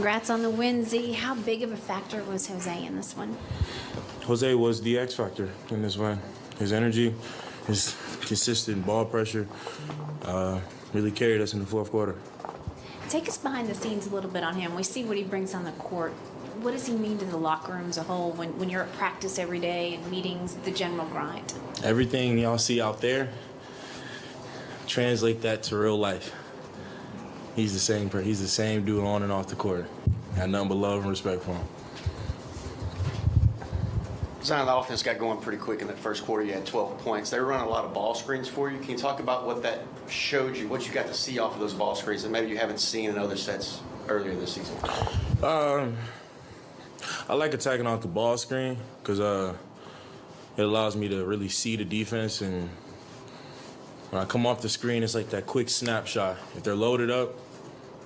Congrats on the win, Z. How big of a factor was Jose in this one? Jose was the X factor in this one. His energy, his consistent ball pressure really carried us in the fourth quarter. Take us behind the scenes a little bit on him. We see what he brings on the court. What does he mean to the locker room as a whole when you're at practice every day and meetings, the general grind? Everything y'all see out there, translate that to real life. He's the same dude on and off the court. Got nothing but love and respect for him. Zion, the offense got going pretty quick in that first quarter. You had 12 points. They were running a lot of ball screens for you. Can you talk about what that showed you, what you got to see off of those ball screens that maybe you haven't seen in other sets earlier this season? I like attacking off the ball screen because it allows me to really see the defense. And when I come off the screen, it's like that quick snapshot. If they're loaded up,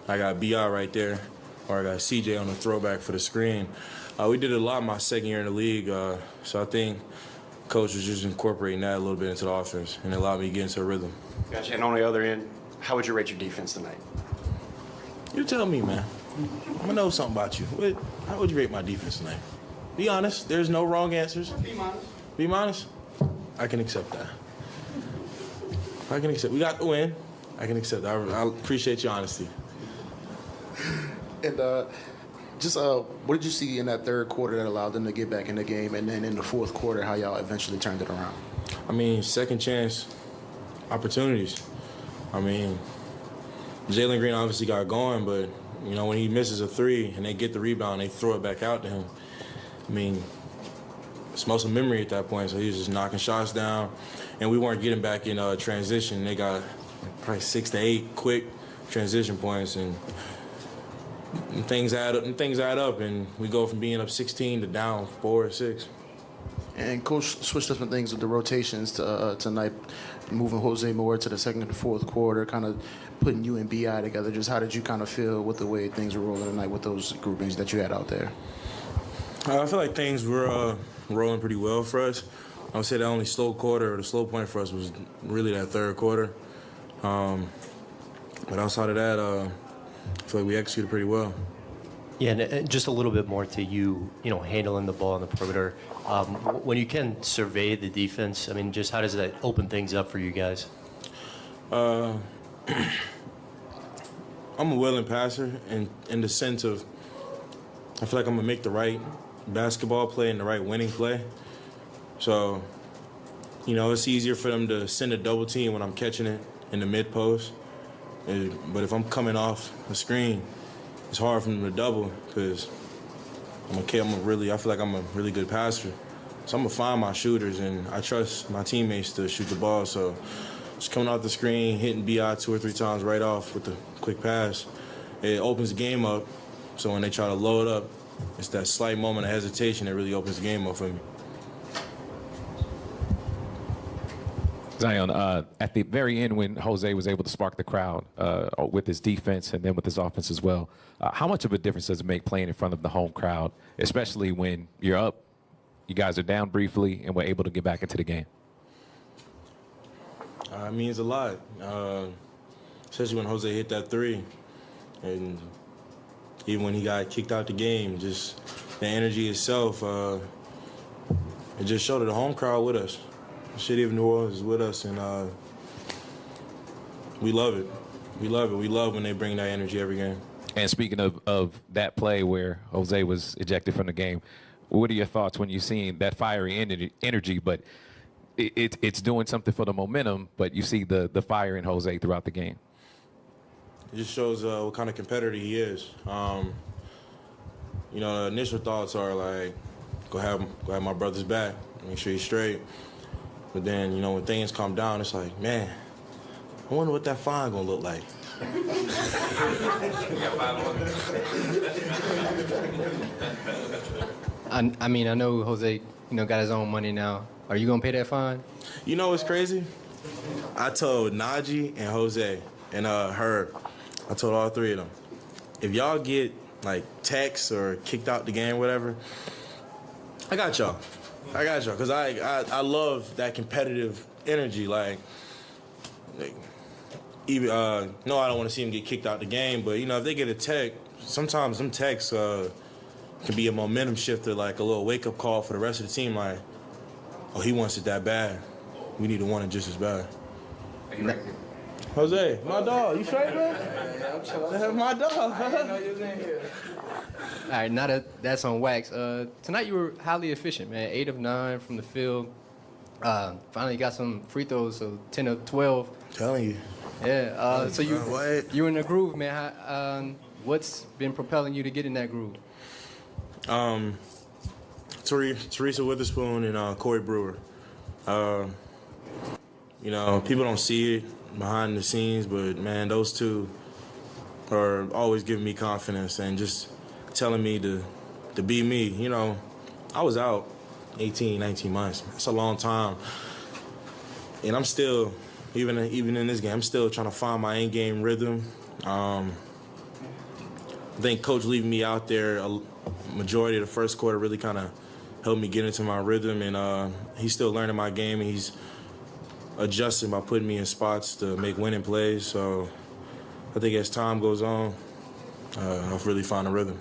I got BI right there, or I got CJ on the throwback for the screen. We did it a lot my second year in the league, so I think coach was just incorporating that a little bit into the offense, and it allowed me to get into a rhythm. Gotcha. And on the other end, how would you rate your defense tonight? You tell me, man. I'm going to know something about you. How would you rate my defense tonight? Be honest. There's no wrong answers. Be honest. Be honest? I can accept that. I can accept. We got the win. I can accept that. I appreciate your honesty. And what did you see in that third quarter that allowed them to get back in the game, and then in the fourth quarter, how y'all eventually turned it around? I mean, second chance opportunities. I mean, Jalen Green obviously got going, but, you know, when he misses a three and they get the rebound, they throw it back out to him. I mean, it's muscle memory at that point, so he was just knocking shots down, and we weren't getting back in transition. They got probably 6 to 8 quick transition points, and things add up, and we go from being up 16 to down 4 or 6. And Coach switched up some things with the rotations tonight, moving Jose more to the second and the fourth quarter, kind of putting you and BI together. Just how did you kind of feel with the way things were rolling tonight with those groupings that you had out there? I feel like things were rolling pretty well for us. I would say the only slow quarter, or the slow point for us, was really that third quarter. But outside of that, I feel like we executed pretty well. Yeah, and just a little bit more to you handling the ball on the perimeter. When you can survey the defense, I mean, just how does that open things up for you guys? I'm a willing passer in the sense of I feel like I'm going to make the right basketball play and the right winning play. So, it's easier for them to send a double team when I'm catching it in the mid post. But if I'm coming off the screen, it's hard for them to double because I feel like I'm a really good passer. So I'm going to find my shooters, and I trust my teammates to shoot the ball. So just coming off the screen, hitting BI 2 or 3 times right off with the quick pass, it opens the game up. So when they try to load up, it's that slight moment of hesitation that really opens the game up for me. Zion, at the very end when Jose was able to spark the crowd with his defense and then with his offense as well, how much of a difference does it make playing in front of the home crowd, especially when you're up, you guys are down briefly, and we're able to get back into the game? It means a lot, especially when Jose hit that three. And even when he got kicked out the game, just the energy itself, it just showed that the home crowd with us. The city of New Orleans is with us, and we love it. We love it. We love when they bring that energy every game. And speaking of that play where Jose was ejected from the game, what are your thoughts when you're seeing that fiery energy, but it's doing something for the momentum, but you see the fire in Jose throughout the game? It just shows what kind of competitor he is. The initial thoughts are like, go have my brother's back, make sure he's straight. But then, when things calm down, it's like, man, I wonder what that fine gonna look like. I mean, I know Jose, got his own money now. Are you gonna pay that fine? You know what's crazy? I told Najee and Jose and Herb, I told all 3 of them, if y'all get like texts or kicked out the game, whatever, I got y'all, because I love that competitive energy. Like even no, I don't want to see him get kicked out the game. But you know, if they get a tech, sometimes them techs can be a momentum shifter, like a little wake up call for the rest of the team. Like, oh, he wants it that bad. We need to want it just as bad. Jose, my dog, you straight, man? Yeah, I'm chilling. My dog. I didn't know you was in here. All right, now that that's on wax. Tonight you were highly efficient, man. 8 of 9 from the field. Finally got some free throws, so 10 of 12. Telling you. Yeah. So What? you're in the groove, man. What's been propelling you to get in that groove? Teresa Witherspoon and Corey Brewer. You know, people don't see it behind the scenes, but man, those two are always giving me confidence and just telling me to be me. You know, I was out 18, 19 months. That's a long time. And I'm still, even in this game, I'm still trying to find my in-game rhythm. I think Coach leaving me out there a majority of the first quarter really kind of helped me get into my rhythm, and he's still learning my game, and he's adjusting by putting me in spots to make winning plays. So I think as time goes on, I'll really find a rhythm.